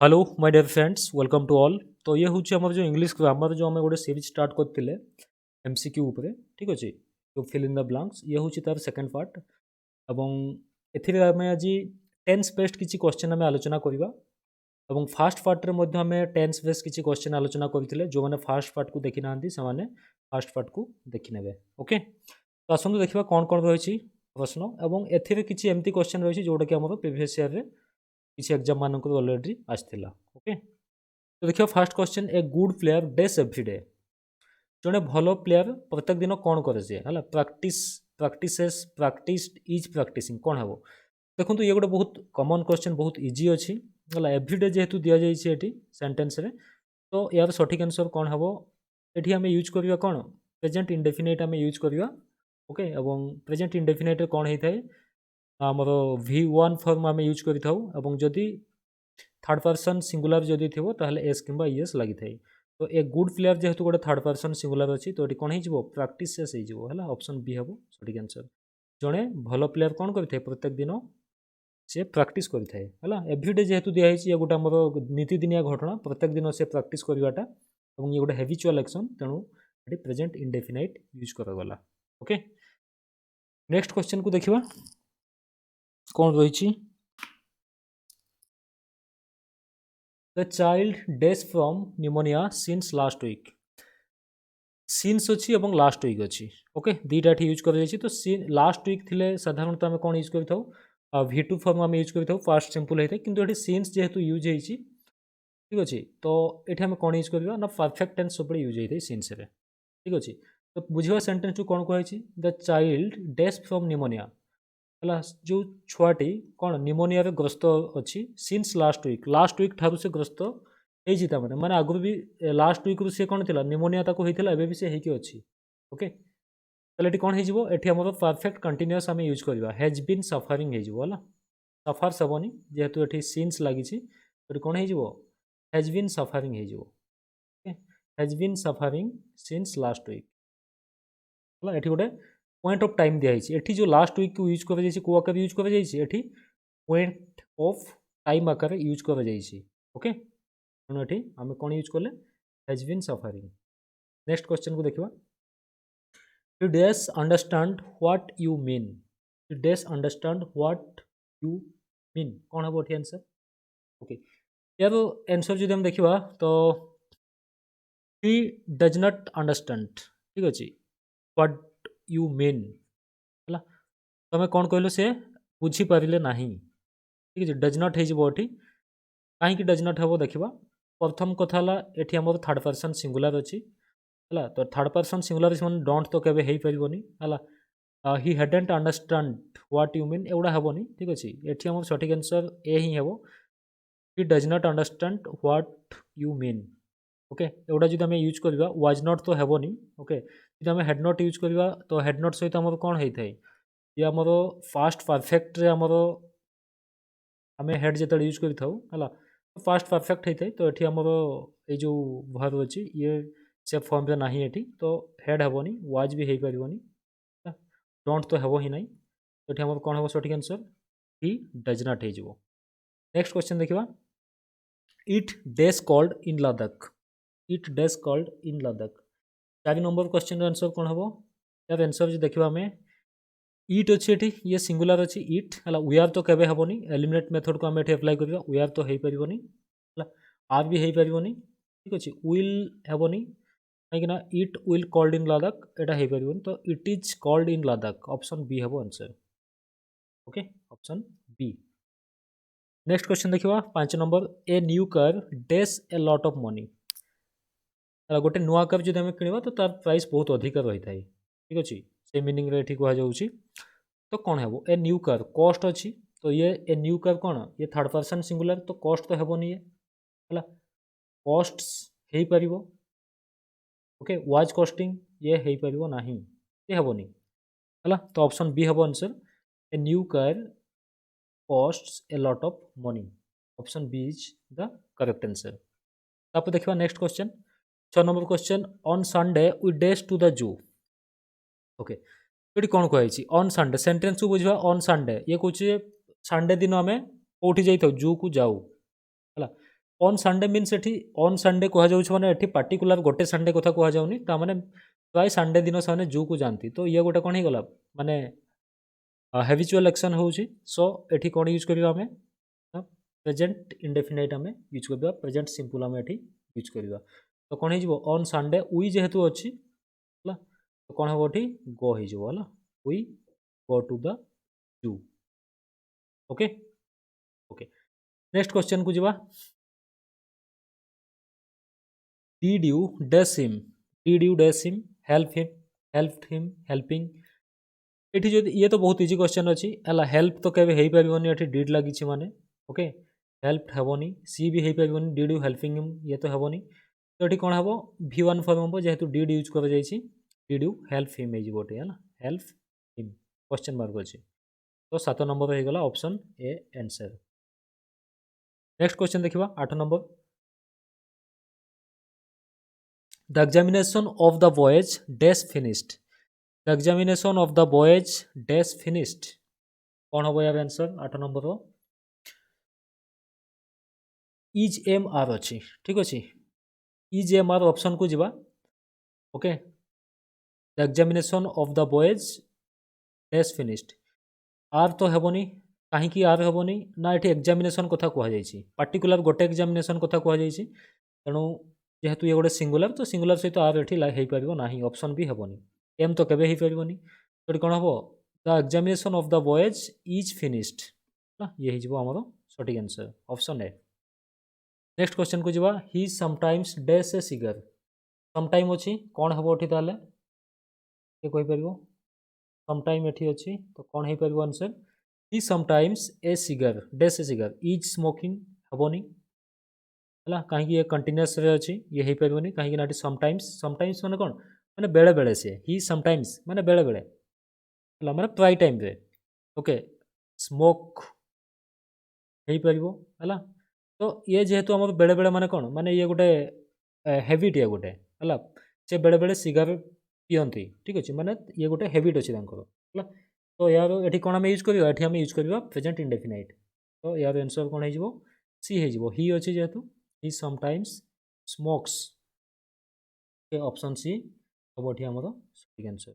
Hello my dear friends welcome to all. तो ये हूँ आम जो इंग्लिश ग्रामर जो आम गोटे सीरीज स्टार्ट करते एमसीक्यू उपरे ठीक अच्छे तो फिल इन द ब्लांक्स ये हूँ तार सेकेंड पार्ट एवं एम आज टेन्स बेस्ड किसी क्वेश्चन आम आलोचना करवा और फास्ट पार्ट्रे आम टेन्स बेस्ड किसी क्वेश्चन आलोचना करते जो मैंने फास्ट पार्ट को देखी ना से फास्ट पार्ट को देखी ने ओके। तो आसतु देखा कौन कौन रही प्रश्न और एमती एमती क्वेश्चन रही जोटा कि आम प्रिवियस ईयर किसी एग्जाम मानक अलरेडी आसाला ओके। तो देखिए first question A good player does every day जड़े भल प्लेयर प्रत्येक दिन कौन करे है practice practices practice is practising कौन हम देखो ये गोटे बहुत कॉमन क्वेश्चन बहुत इजी अच्छी है एव्रीडे जेहेतु दि जाए सेंटेंस रे तो यार सठिक आंसर कौन हम ये आम यूज करवा कौन प्रेजेंट इंडेफिनाइट आम यूज करवा ओके। और प्रेजेंट इंडेफिनाइट कौन होता है आमर V1 फॉर्म आम यूज करी थर्ड पर्सन सिंगुलर जदि थी एस कि इएस लगी थाए तो ए गुड प्लेयर जेहेतु गोटे थर्ड पर्सन सिंगुलर अच्छी तो ये कौन हो प्रैक्टिस है ऑप्शन बी हम सठिक आंसर जड़े भल प्लेयर कौन करें प्रत्येक दिन से प्रैक्टिस करें एव्रीडे जेहेतु दिखाई ये गोटे आम नीतिदिनिया घटना प्रत्येक दिन से प्रैक्टिस करवाटा और ये गोटे हैबिचुअल एक्शन तेणु ये प्रेजेंट इंडेफिनाइट यूज करागला ओके। नेक्स्ट क्वेश्चन को देखा कौन रही the child days from pneumonia since last week since अच्छी और लास्ट वीक अच्छी ओके दुईटा यूज कर तो लास्ट वीक थी साधारणतः आम कौन यूज कर V2 फॉर्म आम यूज कर फास्ट सिंपल होता है किंतु ये सिंस जेहेतु यूज होती ठीक अच्छे तो ये आम कौन यूज करवा ना परफेक्ट टेंस सब यूज होता है सिंस रे ठीक अच्छे। तो बुझा सेंटेंस टू कौन कही the child days from pneumonia है जो छुआटी कौन निमोनिया ग्रस्त अच्छी सिंस लास्ट वीक ठार से ग्रस्त होता मैंने आगुरी भी लास्ट वीक सी कौन थी निमोनिया होता है एवं सी अच्छी ओके। तो ये कौन होम परफेक्ट कंटिन्यूअस आम यूज करवा हैज बीन सफरिंग है सफर्स हेनी जेहेतु ये सिंस लगी तो कौन हैज बीन सफरिंग है has been suffering since last week है ये गोटे पॉइंट ऑफ टाइम दिखाई ये जो लास्ट वीक को यूज कर कौ आकार यूज कर पॉइंट ऑफ टाइम आकार यूज कर ओके तेणु ये आम कौन यूज कले has been suffering. Next question को देखा you dash understand what you mean you dash understand what you mean कौन हम ये आंसर ओके। यार आंसर जो हम देखा तो ही डज नॉट अंडरस्टैंड ठीक अच्छे व्हाट यू मीन है तुम कौन कहल से बुझीपारे ना ठीक है डज नॉट हो कहीं डज नॉट हम देखा प्रथम कथा ये आम थर्ड पर्सन सिंगुलर अच्छी है तो थर्ड पर्सन सिंगुलर डोंट तो केवे हो पारनी है he hadn't understand what you mean एगुड़ा हेनी ठीक अच्छे ये आम सठिक आंसर ए ही हम he does not understand what you mean okay. एगुड़ा जो आम यूज करवा वाज नॉट तो हेनी ओके जो आम हैड नॉट यूज करवा तो हैड नॉट सहित आम कौन होता है ये आमर फास्ट परफेक्ट आमर आम हेड जो यूज करा फास्ट परफेक्ट होता है तो ये आमर ये जो वर्ब अच्छी ये से फॉर्म रे ना ये तो हेड हेनी वाज भी हो पारनी डोंट तो हेब ही ना तो ये आमर कौन हम सठिक आंसर ही डज नॉट हो। नेक्स्ट क्वेश्चन देखा it days called in Ladakh it days called in Ladakh 4 number question answer कौन हम यार आंसर जो देखा आम इट अच्छी ये ये सिंगुलर अच्छी इट है वी आर तो केवे हेनी एलिमिनेट मेथड को आम ये अप्लाई करवा वी आर तो हो पारनी आर भी हो पारनी ठीक अच्छे विल हेनी कहीं it will called in Ladakh यहाँ हो पारनी तो it is called in Ladakh option B हम answer okay option B. Next question देखा 5 number A new car dash a lot of money गोटे नुआ कार जो आम किणवा तो तार प्राइस बहुत अधिक रही है ठीक अच्छे से मीनिंग रे कहुच्छी तो कौन है ए न्यू कार कॉस्ट अच्छी तो ये ए न्यू कार कौन ये थर्ड पर्सन सिंगुलर तो कॉस्ट तो हेनी ये है कॉस्ट हो पार ओके वाज कॉस्टिंग ये हो पार ना ये हेनी है तो ऑप्शन बी हम answer a new car cost a lot of money option B is the correct answer. आप देखा next question 6 number question on Sunday we days to the zoo okay ये कौन कही ऑन संडे सेंटेंस को बुझा on Sunday ये कहे Sunday दिन आम कौटी जाऊ जू को जाऊ है ऑन संडे मीन्स एठी ऑन संडे कह जाउछ माने एठी पार्टिकुलर गोटे संडे कथा कह जाउनी ता माने प्राय संडे दिन से जू को जानती तो ये गोटे कौन गला माने हैबिचुअल एक्शन होउची सो एठी कौन यूज करियो हमें प्रेजेंट इंडेफिनाइट हमें यूज करबा प्रेजेंट सिंपल हमें एठी यूज करबा तो कौन हो ऑन संडे वी जेहेतु अच्छी है तो कौन हम एठी गो हो we go to the zoo okay okay next question को जीवा did you dash him did you dash him helped him helping एठी जो ये तो बहुत इजी क्वेश्चन अच्छी है हेल्प तो केवे हेई परिबोनी एठी डिड लागिछि माने ओके हेल्प हेबोनी सी भी हेई परिबोनी डिड यू हेल्पिंग हिम ये तो हेबोनी तो एठी कोन हबो v1 फॉर्म हबो जेहेतु डिड यूज कर जाइछि डिड यू हेल्प हिम एजी बोटे है हेल्प हिम क्वेश्चन मार्क अछि तो 7 नंबर हो गला option A answer next question देखिबा 8 number the examination of the voyage dash finished the examination of the voyage dash finished कौन हम यार answer 8 number is am are अच्छी ठीक अच्छे इज एम आर ऑप्शन को जीवा okay the examination of the boys dash finished are तो हेबनी कहीं आर हेबनी ना ये एग्जामिनेशन कथा कहुई पार्टिकुलर गोटे एग्जामिनेशन कथा कहुई तेणु जेहेतु ये गोटे सिंगुलर तो सिंगुलर सहित आर ये पार ना ऑप्शन भी हेबनी एम तो केवे पारनी तो कौन हम the examination of the voyage is finished ये आमर सठिक answer option A next question को जीवा he sometimes dash a cigar sometime अच्छी कौन हम ये ताले ये कहीपर समटाइम एठी अच्छी तो कौन हो पार answer he sometimes a cigar dash a cigar is smoking हेबनी है कहीं ये कंटिन्यूअस अच्छी ये हो पारनी कहीं ना समटाइम्स माने कौन माने बेले बेले से ही समटाइम्स माने बेले बेले है माने प्राय टाइम रे ओके स्मोक हो पार है तो ये जेहेतु आम बेले बेले माने कौन माने ये गोटे हैबिट ये गोटे है से बेले बेले सिगार पियंती ठीक अच्छे माने ये गोटे हैबिट अच्छी है तो यार ये कौन आम यूज करवा ये यूज करवा प्रेजेंट इंडेफिनाइट तो यार आंसर कौन हो सी हो ही अच्छी जेहेतु he sometimes smokes option C हम ये आमर सठिक आंसर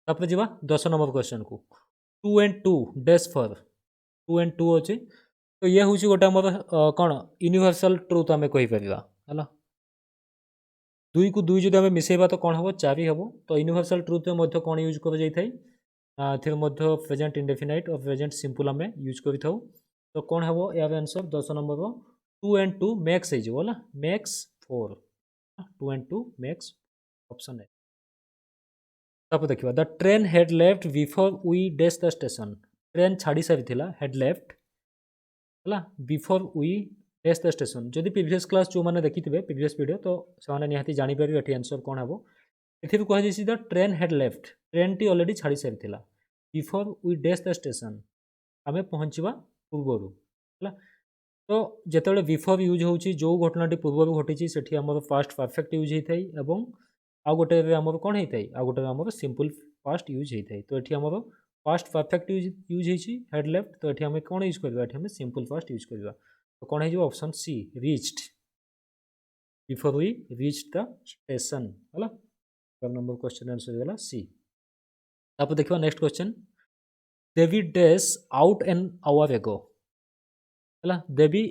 तापर जी 10 नंबर क्वेश्चन को 2 and 2 डैश फॉर 2 and 2 अच्छे तो ये हूँ गोटे आमर कौन यूनिवर्सल ट्रुथ आम कहीपर है 2 को 2 जो आम मिसेबा तो कौन हम 4 हम तो यूनिवर्सल ट्रुथ में कौन यूज कर प्रेजेंट इंडेफिनाइट और प्रेजेंट सिंपल आम यूज कर तो कौन हम यार आंसर 10 नंबर 2 and 2 मैक्स हो मैक्स 4 2 and 2 मैक्स ऑप्शन है तापर देखिए the train had left before we dash the station train छाड़ी सारी हेड लेफ्ट है before we dash the station जदि प्रीवियस क्लास जो मैंने देखी थे प्रीवियस वीडियो तो से निहाती जापर ये आंसर कौन हम ये कहुई the train had left train टी अलरेडी छाड़ी सारी before we dash the station आम पहुँचवा पूर्वर है तो जिते बिफोर यूज हो जो घटनाटी पूर्वर घटी से पास्ट परफेक्ट यूज होता है आउ गोटे आमर कौन होता है आउ गोटे आमर सिंपल पास्ट यूज होता है तो ये आमर पास्ट परफेक्ट यूज होती हेड लेफ्ट तो ये कौन यूज करवा ये सिंपल पास्ट यूज करवा तो कौन हो option C reached before we reach the station है नंबर क्वेश्चन आंसर होगा सी आप देखा नेक्स्ट क्वेश्चन देवी dash out an hour ago है देवी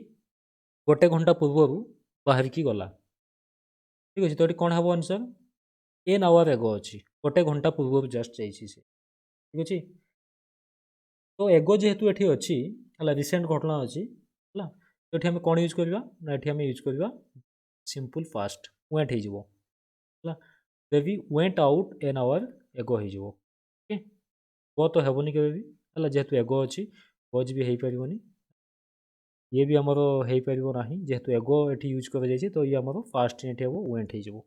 गोटे घंटा पूर्वर बाहर की गला ठीक अच्छे तो ये कौन हम आंसर एन आवर एगो अच्छी गोटे घंटा पूर्व जस्ट जाइए ठीक अच्छे तो एगो जेहेतु ये अच्छी है रिसेंट घटना अच्छी है तो ये कौन यूज करवा ना ये यूज करवा सिंपल फास्ट वेंट हो Devi went out an hour ago हो गो तो हेबनी के है जेहेतु एगो अच्छी गज भी हो पारनी ये भी आमर हो पार ना जेहेतु एगो ये यूज कर जाइए तो ये आमर फास्ट ये हम वेंट हो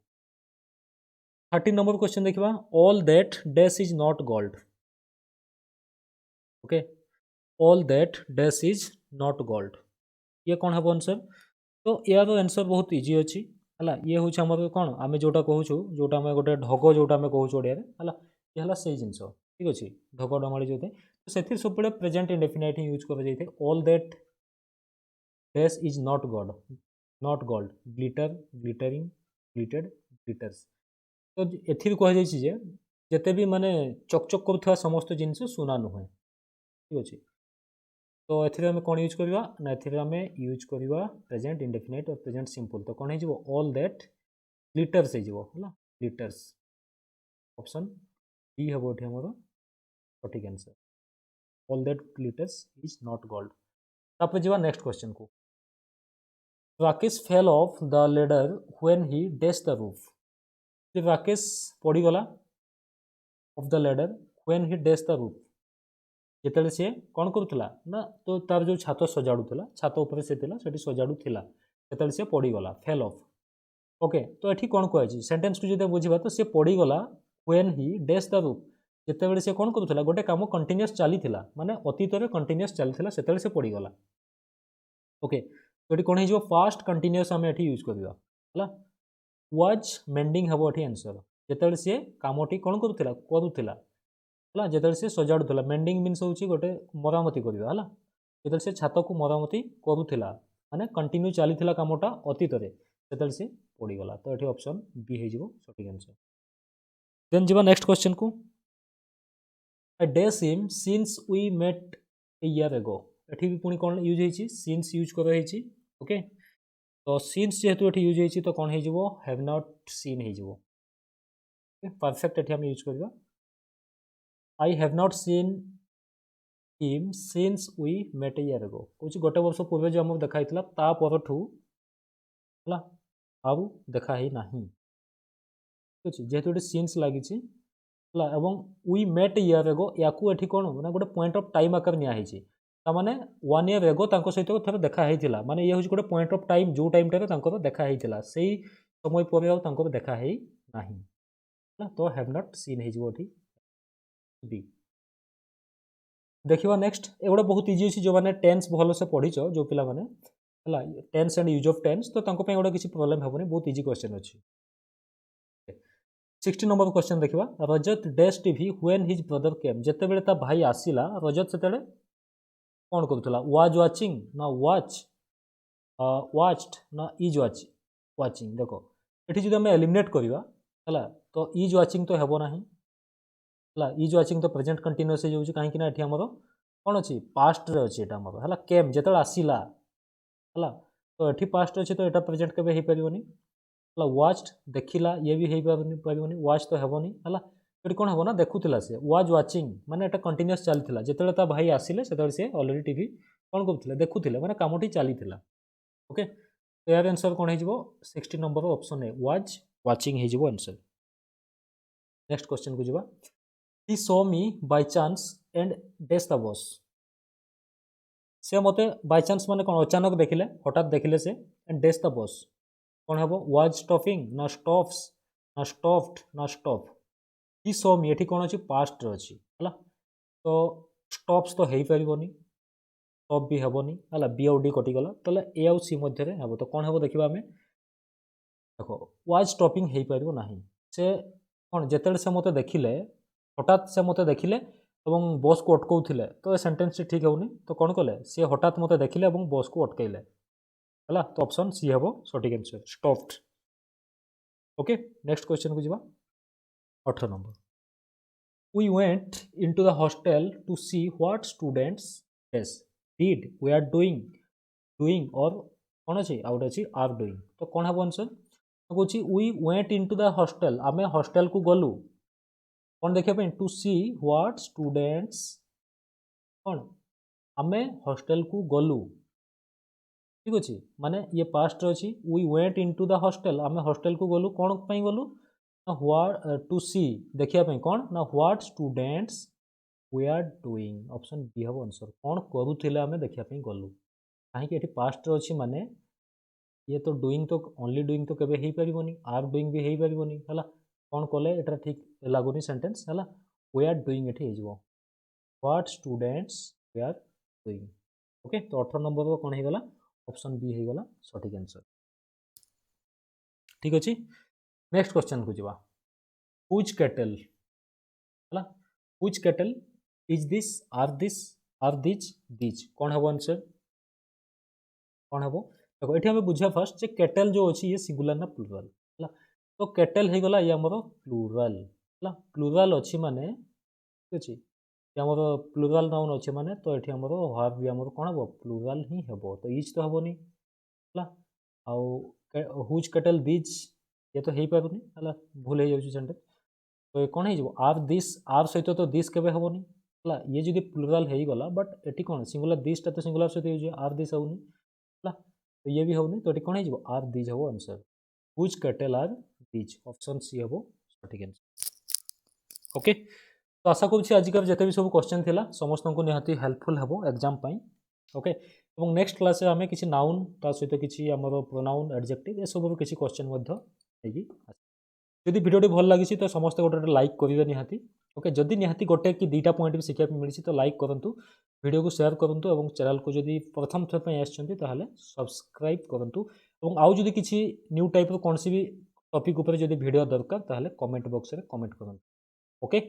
13 नंबर क्वेश्चन देखा all that dash is not gold okay all that dash is not gold ये कौन हम आंसर तो यार आंसर बहुत इजी अच्छी है ये हूँ आम कौन आम जोटा कहूँ जोटा आम गोटे ढग जोटा आम कहूँ ओडिया है ये है से जिनस ठीक अच्छे ढग डमाड़ी जो तो से सब प्रेजेंट इंडेफिनाइट यूज कर all that dash is not gold, not gold, glitter, glittering, glitted, glitters. तो एथि कहुଯାଇଛି जे जेते भी माने चकचक करुवा समस्त जिनस सुना नुहे, ठीक अच्छे। तो एथिरे आमे कौन यूज करवा ना, एथिरे आमे यूज करवा प्रेजेंट इंडेफिनाइट और प्रेजेंट सिंपल। तो कौन हो ऑल दैट ग्लिटर्स हो ग्लिटर्स। ऑप्शन बी हम ये हमर सठिक answer, all that glitters is not gold. तापर जीवा नेक्स्ट क्वेश्चन को। Rakesh fell off the ladder when he dash the roof. Rakesh पड़गला off the ladder when he dash the roof, ଯେତେବେଳେ ସେ କ'ଣ କରୁଥିଲା ନା, ତ ତାର ଯେଉଁ ଛାତ ସଜାଡ଼ୁଥିଲା, ଛାତ ଉପରେ ସେ ଥିଲା, ସେଠି ସଜାଡ଼ୁଥିଲା, ସେତେବେଳେ ସେ ପଡ଼ିଗଲା, ଫେଲ୍ ଅଫ୍। ଓକେ, ତ ଏଠି କ'ଣ କୁହାଯାଇଛି ସେଣ୍ଟେନ୍ସକୁ ଯଦି ବୁଝିବା, ତ ସେ ପଡ଼ିଗଲା when Hi dash the roof, ଯେତେବେଳେ ସେ କ'ଣ କରୁଥିଲା, ଗୋଟେ କାମ କଣ୍ଟିନ୍ୟୁଅସ୍ ଚାଲିଥିଲା, ମାନେ ଅତୀତରେ କଣ୍ଟିନ୍ୟୁଅସ୍ ଚାଲିଥିଲା, ସେତେବେଳେ ସେ ପଡ଼ିଗଲା। ଓକେ, ତ ଏଠି କ'ଣ ହେଇଯିବ, ଫାଷ୍ଟ କଣ୍ଟିନ୍ୟୁଅସ୍ ଆମେ ଏଠି ୟୁଜ୍ କରିବା ହେଲା। ୱାଜ୍ ମେଣ୍ଡିଂ ହେବ ଏଠି ଆନ୍ସର୍, ଯେତେବେଳେ ସେ କାମଟି କ'ଣ କରୁଥିଲା ହେଲା, ଯେତେବେଳେ ସେ ସଜାଡ଼ୁଥିଲା। ମେଣ୍ଡିଂ ମିନ୍ସ ହେଉଛି ଗୋଟେ ମରାମତି କରିବା ହେଲା, ଯେତେବେଳେ ସେ ଛାତକୁ ମରାମତି କରୁଥିଲା, ମାନେ କଣ୍ଟିନ୍ୟୁ ଚାଲିଥିଲା କାମଟା ଅତୀତରେ, ସେତେବେଳେ ସେ ପଡ଼ିଗଲା। ତ ଏଠି ଅପସନ୍ ବି ହେଇଯିବ ସଠିକ୍ ଆନ୍ସର୍। ଦେନ୍ ଯିବା ନେକ୍ସଟ କ୍ୱେଶ୍ଚନ୍କୁ। I dash him since we met a year ago. ଏଠି ବି ପୁଣି କ'ଣ ୟୁଜ୍ ହେଇଛି, ସିନ୍ସ ୟୁଜ୍ କରାହେଇଛି। ଓକେ, ତ ସିନ୍ସ ଯେହେତୁ ଏଠି ୟୁଜ୍ ହେଇଛି, ତ କ'ଣ ହେଇଯିବ, ହ୍ୟାଭ୍ ନଟ୍ ସିନ୍ ହେଇଯିବ। ପରଫେକ୍ଟ ଏଠି ଆମେ ୟୁଜ୍ କରିବା। I have not seen him since we met a year ago। कौन गोटे वर्ष पूर्व जो आमको देखा ता परठू है आउ देखा ही नहीं, ठीक अच्छे। जेहेतु ये सीन्स लगी वी मेट इयर एगो, या कौन ना गोटे पॉइंट ऑफ टाइम आकार नियाई ताने 1 ईयर एगो सहित थे देखाई, माने ये हूँ गोटे पॉइंट ऑफ टाइम जो टाइम टाइम देखाई से समय पर आउ देखाई ना, तो हैव नॉट सीन हो बी। देखिए नेक्स्ट एगुड़ा बहुत इजी अच्छी जो मैंने टेन्स भल से पढ़ीच जो पिला माने है tense and use of tense, तो गोटे किसी प्रोब्लेम हेनी, बहुत इजी क्वेश्चन अच्छी। 60 नंबर क्वेश्चन देखिए। Rajat dash TV when his brother came, जिते बड़े ता भाई आसिला, रजत से कौन करूला, वाज वाचिंग ना वाच वाच्ड ना इज वाचिंग। देख ये जो आम एलिमिनेट करवा है, तो इज वाचिंग तो हेबो नहीं है, इज वाचिंग तो प्रेजेंट कंटिन्यूअस हो जाऊँ, कहीं आठ आमर कौन अच्छी पास्ट रे अच्छी आमर है, केम जो आसला है, तो ये पास्ट अच्छे, तो यहाँ प्रेजेंट केवे हो पारनी है। वाच्ड देखला, ये भी हो पारनी, वाच तो हेबनी है, ये कौन हम ना देखुला से, वाज वाचिंग माने यहाँ कंटिन्यूअस चलता, जिते भाई आसिले से अलरेडी टीवी कौन करुले देखुले, माने कामटी चली। ओके, तो यार आंसर कौन हो 60 number option A was watching हो आंसर। नेक्स्ट क्वेश्चन को जावा। He saw me by chance and dash the bus। से मते बाय चांस माने कौन अचानक देखिले, हठात देखिले से, एंड डैश द बस कौन हेबो, वाज स्टॉपिंग ना स्टॉप्स ना स्टॉप्ड ना स्टॉप। ही सॉ मी एठी कौन अछि, पास्ट रे अछि हला, तो स्टॉप्स तो हेई परिबोनी, स्टॉप भी हेबोनी हला, बी आउ डी कटि गला, तले ए आउ सी मध्य रे हेबो। तो कौन हेबो देखिबा हमें, देखो वाज स्टॉपिंग हेई परिबो नाही, से कौन जेतेले से मते देखिले, हठात से मते देखिले और बस को अटकाउले, तो ये सेंटेंस ठीक होनी। तो कौन कले, सी हठात मते देखिले और बस को अटकैले है, तो ऑप्शन सी हम सठिक answer, stopped. Okay, next question को जावा। 18 नंबर। We went into the hostel to see what students as did we are doing, doing और कौन अच्छी आउट अच्छी आर डूइंग। तो कौन हम आंसर कौन, we went into the hostel, आम हॉस्टल को गलु कौन देखा, टू सी व्हाट स्टूडेंट्स कौन आम हॉस्टल को गलु, ठीक अच्छे, माने ये पास्ट अच्छी, we went into the hostel, आम हॉस्टल को गलु कौन पाई गलु ना, व्हाट टू सी देखिया कौन ना, what students we are doing. Option B हम आंसर, कौन करुले आम देखिया गलु, कहीं पास्ट अच्छी माने ये तो डूइंग तो ओनली डूइंग तो केबे हो पारिबोनी, आर डूइंग भी हो पारिबोनी है, कौन कले एटा ठीक लगुनि सेंटेंस है, वी आर डूइंग एठी हो what students we are doing. Okay, तो 18 नंबर कौन हो गला, ऑप्शन बी हो गला सठिक आंसर, ठीक अच्छे। नेक्स्ट क्वेश्चन को जावा। व्हिच केटल है, which kettle is this are this, कौन हम आंसर, कौन हम देखो ये आम बुझा फास्ट जे केटल जो अच्छी ये सिंगुलर ना प्लूराल है तो केटल हो गला ये आमर प्लूराल है प्लूराल अच्छी माने ठीक अच्छे ये आमर प्लूराल नाउन अच्छे माने तो ये आमर हाफ भी आमर कौन हम प्लूराल ही हम तो इज तो हेनी है आउ हुज केटल दिज ये तो हो पारुनी है भूल हो जाऊँ सेंटेंस तो ये कौन हो आर दिस आर सहित तो दिस केबे हेबनी है ये जदि प्लूराल हो गला बट ये कौन सिंगुलर दिसटा तो सिंगुलर सहित यूज आर दिस होनी है तो ये भी होनी तो ये कौन हो आर दिज हम answer whose kettle are these option C हम सठिक आंसर ओके तो आशा करुँच आजिकार जिते भी सब क्वेश्चन थिला समस्त को निहाती हेल्पफुल हम एग्जाम ओके और नेक्स्ट क्लास आम किसी नाउन ता सहित किसी आमर प्रोनाउन एडजेक्टिव ए सब किसी क्वेश्चन जदि भिडियो भल लगी तो समस्त गोटे लाइक करेंगे निहाती ओके जदि निहाती गोटे कि दुईटा पॉइंट भी शिक्षा मिली तो लाइक करूँ वीडियो को शेयर करूँ और चैनल को जदि प्रथम थर पर आसते सब्सक्राइब करूँ और आउ जदि किसी न्यू टाइप कौन सी भी टॉपिक उपर जदि वीडियो दरकार ताहले कमेंट बॉक्स में कमेंट करूँ okay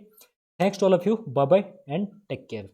thanks to all of you bye bye and take care.